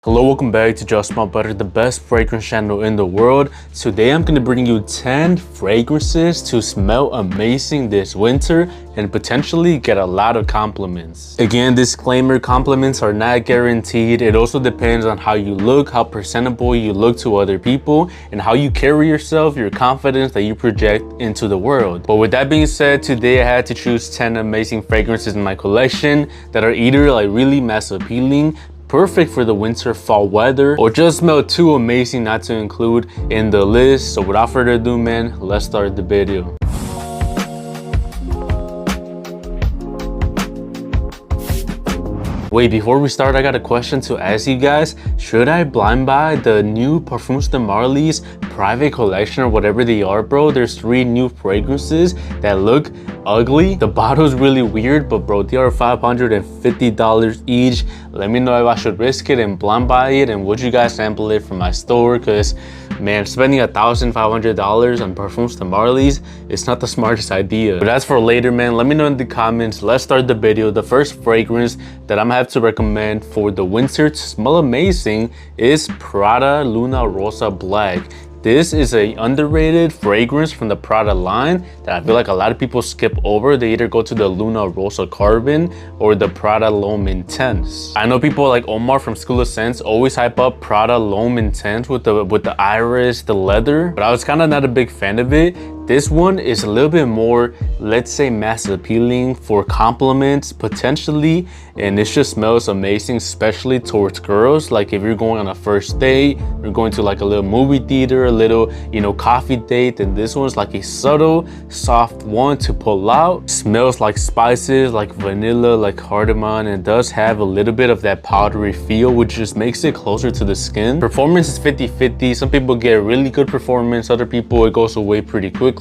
Hello, welcome back to Just Smell Better, the best fragrance channel in the world. Today I'm going to bring you 10 fragrances to smell amazing this winter and potentially get a lot of compliments. Again, disclaimer, compliments are not guaranteed. It also depends on how you look, how presentable you look to other people, and how you carry yourself, your confidence that you project into the world. But with that being said, today I had to choose 10 amazing fragrances in my collection that are either like really mass appealing, perfect for the winter fall weather, or just smell too amazing not to include in the list. So without further ado, man, let's start the video. Wait, before we start, I got a question to ask you guys. Should I blind buy the new Parfums de Marly's private collection or whatever they are, bro? There's 3 new fragrances that look ugly. The bottle's really weird, but bro, they are $550 each. Let me know if I should risk it and blind buy it, and would you guys sample it from my store? Because man, spending $1,500 on Parfums de Marly's, it's not the smartest idea. But that's for later, man. Let me know in the comments. Let's start the video. The first fragrance that I'm gonna have to recommend for the winter to smell amazing is Prada Luna Rosa Black. This is an underrated fragrance from the Prada line that I feel like a lot of people skip over. They either go to the Luna Rosa Carbon or the Prada L'Homme Intense. I know people like Omar from School of Scents always hype up Prada L'Homme Intense with the iris, the leather, but I was kind of not a big fan of it. This one is a little bit more, let's say, mass appealing for compliments potentially, and it just smells amazing, especially towards girls. Like if you're going on a first date, you're going to like a little movie theater, a little, coffee date, and this one's like a subtle, soft one to pull out. Smells like spices, like vanilla, like cardamom, and it does have a little bit of that powdery feel, which just makes it closer to the skin. Performance is 50-50. Some people get really good performance, other people it goes away pretty quickly.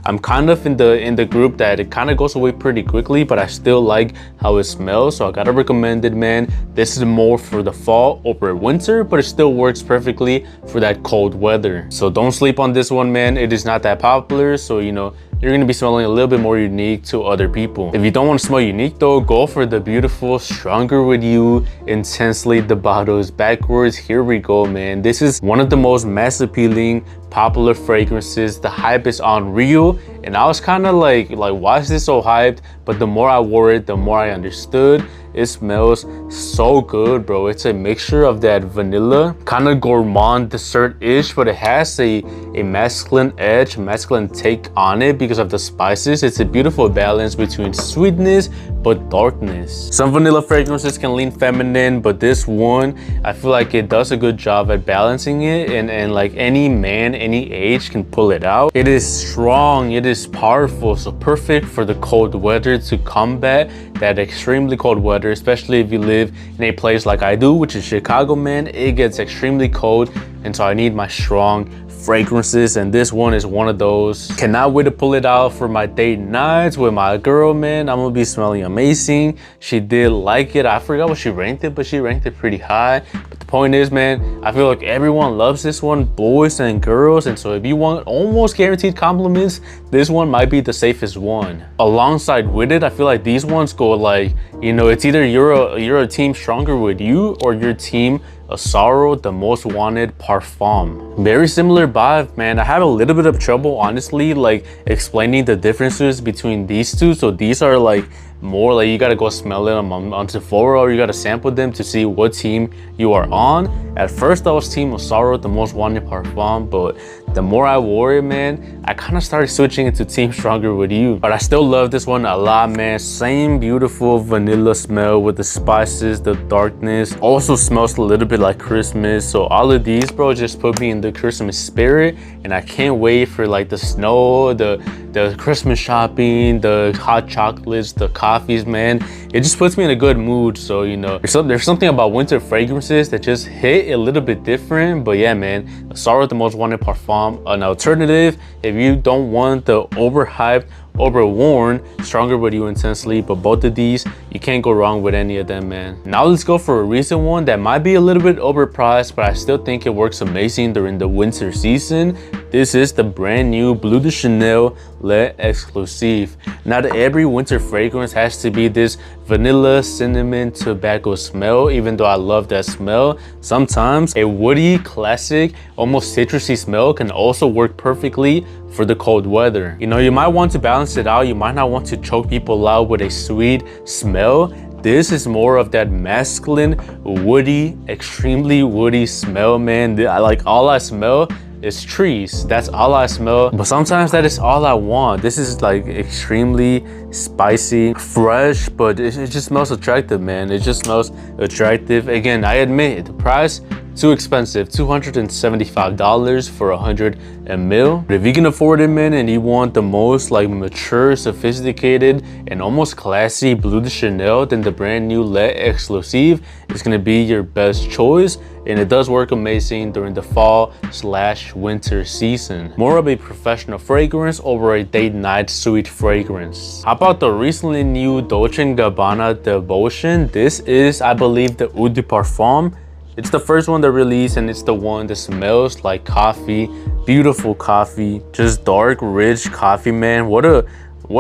I'm kind of in the group that it kind of goes away pretty quickly, but I still like how it smells, so I gotta recommend it, man. This is more for the fall over winter, but it still works perfectly for that cold weather. So don't sleep on this one, man. It is not that popular, so you're gonna be smelling a little bit more unique to other people. If you don't want to smell unique though, go for the beautiful Stronger With You Intensely. The bottle is backwards. Here we go, man. This is one of the most mass appealing, popular fragrances. The hype is unreal, and I was kind of like why is this so hyped? But the more I wore it, the more I understood. It smells so good, bro. It's a mixture of that vanilla, kind of gourmand dessert-ish, but it has a masculine edge, masculine take on it because of the spices. It's a beautiful balance between sweetness but darkness. Some vanilla fragrances can lean feminine, but this one, I feel like it does a good job at balancing it, and like any man, any age can pull it out. It is strong, it is powerful, so perfect for the cold weather to combat that extremely cold weather, especially if you live in a place like I do, which is Chicago, man. It gets extremely cold, and so I need my strong fragrances, and this one is one of those. Cannot wait to pull it out for my date nights with my girl, man. I'm gonna be smelling amazing. She did like it. I forgot what she ranked it, but she ranked it pretty high. But the point is, man, I feel like everyone loves this one, boys and girls, and so if you want almost guaranteed compliments, this one might be the safest one. Alongside with it, I feel like these ones go like, it's either you're a team Stronger With You or your team Azzaro, the Most Wanted Parfum. Very similar vibe, man. I have a little bit of trouble, honestly, like explaining the differences between these two. So these are like more like you gotta go smell it on Sephora, or you gotta sample them to see what team you are on. At first I was team Azzaro, the Most Wanted Parfum, but the more I wore it, man, I kind of started switching into team Stronger With You. But I still love this one a lot, man. Same beautiful vanilla smell with the spices, the darkness. Also smells a little bit like Christmas. So all of these, bro, just put me in the Christmas spirit, and I can't wait for like the snow, the Christmas shopping, the hot chocolates, the coffees, man. It just puts me in a good mood. So there's something about winter fragrances that just hit a little bit different. But yeah, man, Azzaro, the Most Wanted Parfum, an alternative if you don't want the overhyped overworn, stronger but you intensely. But both of these, you can't go wrong with any of them, man. Now let's go for a recent one that might be a little bit overpriced, but I still think it works amazing during the winter season. This is the brand new Bleu de Chanel Le Exclusive. Not every winter fragrance has to be this vanilla, cinnamon, tobacco smell, even though I love that smell. Sometimes a woody, classic, almost citrusy smell can also work perfectly for the cold weather. You know, you might want to balance it out. You might not want to choke people out with a sweet smell. This is more of that masculine, woody, extremely woody smell, man. Like, all I smell is trees. That's all I smell, but sometimes that is all I want. This is like extremely spicy, fresh, but it just smells attractive, man. It just smells attractive. Again, I admit the price too expensive, $275 for 100 ml. But if you can afford it, man, and you want the most like mature, sophisticated, and almost classy Bleu de Chanel, then the brand new Le Exclusive is gonna be your best choice. And it does work amazing during the fall/winter season. More of a professional fragrance over a date night sweet fragrance. How about the recently new Dolce&Gabbana Devotion? This is, I believe, the Eau de Parfum. It's the first one that released, and it's the one that smells like coffee. Beautiful coffee, just dark, rich coffee, man. What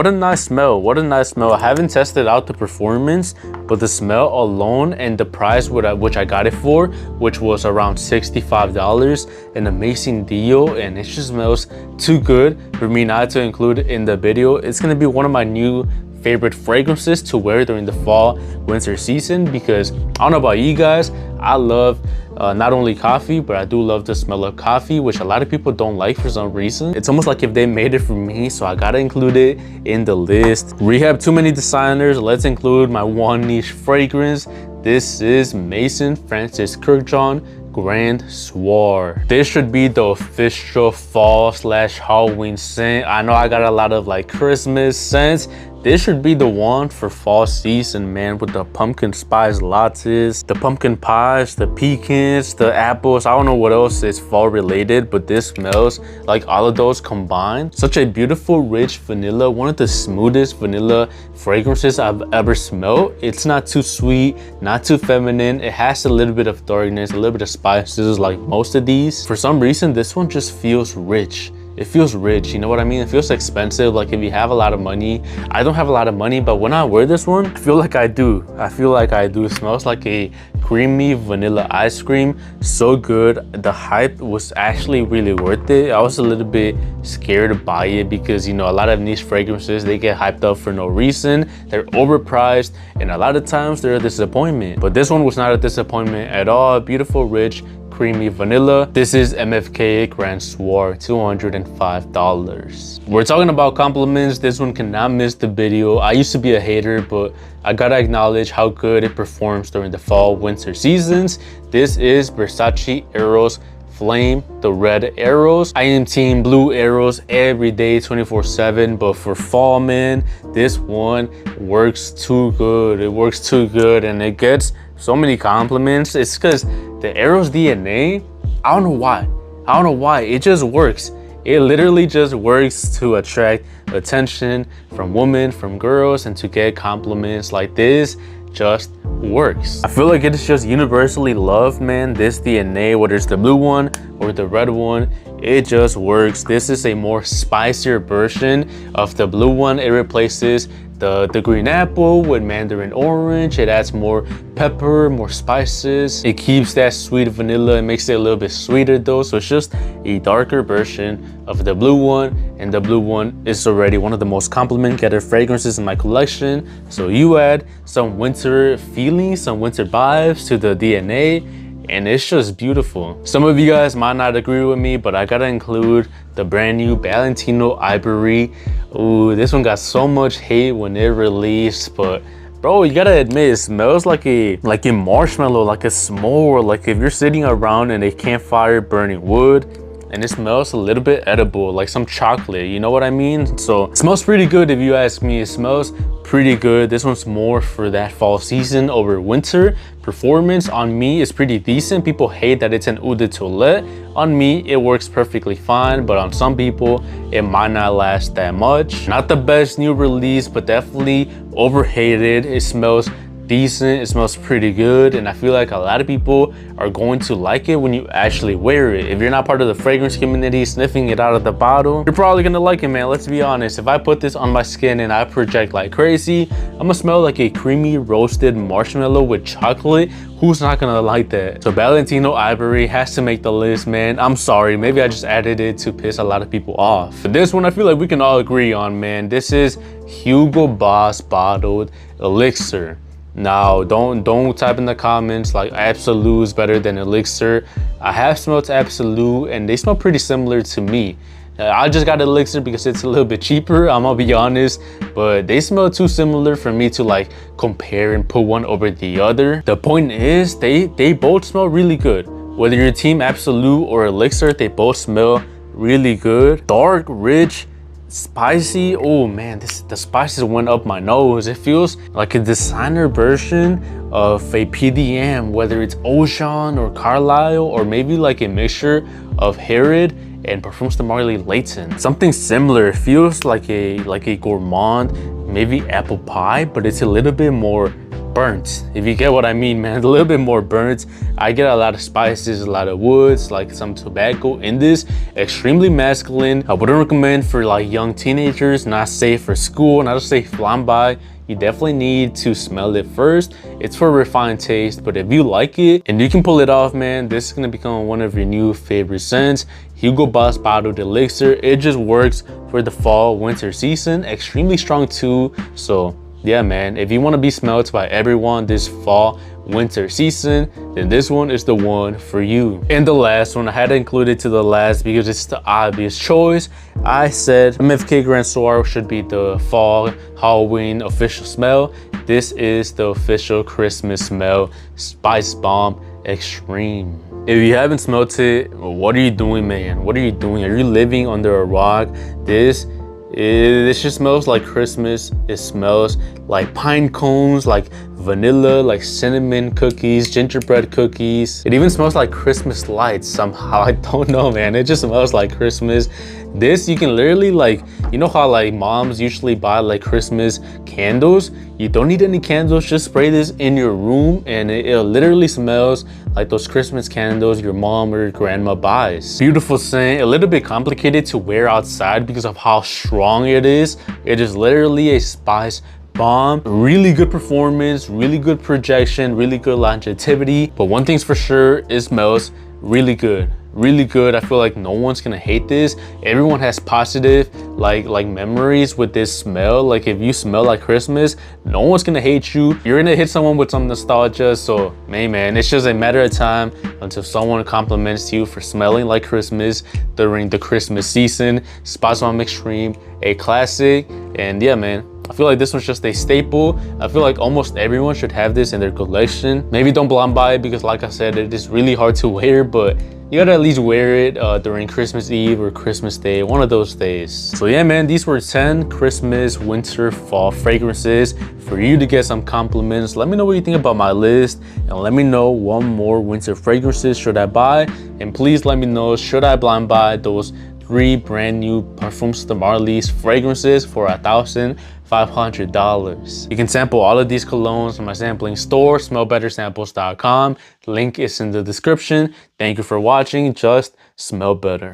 a nice smell. What a nice smell. I haven't tested out the performance, but the smell alone and the price which I got it for, which was around $65, an amazing deal. And it just smells too good for me not to include it in the video. It's gonna be one of my new favorite fragrances to wear during the fall winter season, because I don't know about you guys, I love not only coffee, but I do love the smell of coffee, which a lot of people don't like for some reason. It's almost like if they made it for me, so I gotta include it in the list. We have too many designers. Let's include my one niche fragrance. This is Maison Francis Kurkdjian Grand Soir. This should be the official fall/Halloween scent. I know I got a lot of like Christmas scents. This should be the one for fall season, man, with the pumpkin spice lattes, the pumpkin pies, the pecans, the apples. I don't know what else is fall related, but this smells like all of those combined. Such a beautiful, rich vanilla, one of the smoothest vanilla fragrances I've ever smelled. It's not too sweet, not too feminine. It has a little bit of darkness, a little bit of spices like most of these. For some reason, this one just feels rich. It feels rich, you know what I mean? It feels expensive, like if you have a lot of money. I don't have a lot of money, but when I wear this one, I feel like I do. I feel like I do. It smells like a creamy vanilla ice cream. So good. The hype was actually really worth it. I was a little bit scared to buy it because, you know, a lot of niche fragrances, they get hyped up for no reason. They're overpriced, and a lot of times they're a disappointment. But this one was not a disappointment at all. Beautiful, rich, creamy vanilla. This is MFK Grand Soir, $205. We're talking about compliments. This one cannot miss the video. I used to be a hater, but I gotta acknowledge how good it performs during the fall winter seasons. This is Versace Eros Flame, the red Eros. I am team blue Eros every day, 24/7, but for fall, man, this one works too good. It works too good, and it gets so many compliments. It's because the Eros DNA, I don't know why. It just works. It literally just works to attract attention from women, from girls, and to get compliments. Like, this just works. I feel like it is just universally loved, man. This DNA, whether it's the blue one or the red one, it just works. This is a more spicier version of the blue one. It replaces the green apple with mandarin orange. It adds more pepper, more spices. It keeps that sweet vanilla. It makes it a little bit sweeter though. So it's just a darker version of the blue one. And the blue one is already one of the most compliment-getter fragrances in my collection. So you add some winter feelings, some winter vibes to the DNA, and it's just beautiful. Some of you guys might not agree with me, but I gotta include the brand new Valentino Ivory. Ooh, this one got so much hate when it released, but bro, you gotta admit, it smells like a marshmallow, like a s'more. Like if you're sitting around in a campfire burning wood, and it smells a little bit edible, like some chocolate, you know what I mean? So it smells pretty good if you ask me. It smells pretty good. This one's more for that fall season over winter. Performance on me is pretty decent. People hate that it's an eau de toilette. On me, it works perfectly fine, but on some people, it might not last that much. Not the best new release, but definitely overhated. It smells decent, it smells pretty good, and I feel like a lot of people are going to like it when you actually wear it. If you're not part of the fragrance community sniffing it out of the bottle, you're probably gonna like it, man. Let's be honest. If I put this on my skin and I project like crazy, I'm gonna smell like a creamy roasted marshmallow with chocolate. Who's not gonna like that? So Valentino Ivory has to make the list, man. I'm sorry, maybe I just added it to piss a lot of people off. But this one I feel like we can all agree on, man. This is Hugo Boss bottled Elixir. Now, don't type in the comments like Absolute is better than Elixir. I have smelled Absolute and they smell pretty similar to me. I just got Elixir because it's a little bit cheaper, I'm gonna be honest, but they smell too similar for me to like compare and put one over the other. The point is, they both smell really good. Whether you're team Absolute or Elixir, they both smell really good. Dark, rich, spicy. Oh man, the spices went up my nose. It feels like a designer version of a PDM, whether it's Ocean or Carlisle, or maybe like a mixture of Herod and Parfums de Marly Latent. Something similar. It feels like a gourmand, maybe apple pie, but it's a little bit more burnt, if you get what I mean, man. A little bit more burnt. I get a lot of spices, a lot of woods, like some tobacco in this. Extremely masculine. I wouldn't recommend for like young teenagers, not safe for school, not to say flying by. You definitely need to smell it first. It's for refined taste, but if you like it and you can pull it off, man, this is gonna become one of your new favorite scents. Hugo Boss bottled Elixir. It just works for the fall winter season. Extremely strong too. So yeah, man, if you want to be smelled by everyone this fall winter season, then this one is the one for you. And the last one, I had to include it to the last because it's the obvious choice. I said MFK Grand Soir should be the fall Halloween official smell. This is the official Christmas smell, Spicebomb Extreme. If you haven't smelled it, what are you doing, man? What are you doing? Are you living under a rock? This just smells like Christmas. It smells like pine cones, like vanilla, like cinnamon cookies, gingerbread cookies. It even smells like Christmas lights somehow. I don't know, man. It just smells like Christmas. This, you can literally, like, you know how like moms usually buy like Christmas candles? You don't need any candles, just spray this in your room and it literally smells like those Christmas candles your mom or your grandma buys. Beautiful scent, a little bit complicated to wear outside because of how strong it is. It is literally a spice bomb. Really good performance, really good projection, really good longevity. But one thing's for sure, it smells really good. Really good. I feel like no one's gonna hate this. Everyone has positive like memories with this smell. Like if you smell like Christmas, no one's gonna hate you. You're gonna hit someone with some nostalgia. So man, it's just a matter of time until someone compliments you for smelling like Christmas during the Christmas season. Spicebomb Extreme, a classic. And yeah, man, I feel like this one's just a staple. I feel like almost everyone should have this in their collection. Maybe don't blind buy it because like I said, it is really hard to wear, but you gotta at least wear it during Christmas Eve or Christmas Day, one of those days. So yeah, man, these were 10 Christmas, winter, fall fragrances for you to get some compliments. Let me know what you think about my list and let me know one more winter fragrances should I buy. And please let me know, should I blind buy those 3 brand new Parfums de Marly's fragrances for $1,500. You can sample all of these colognes from my sampling store, smellbettersamples.com. Link is in the description. Thank you for watching. Just smell better.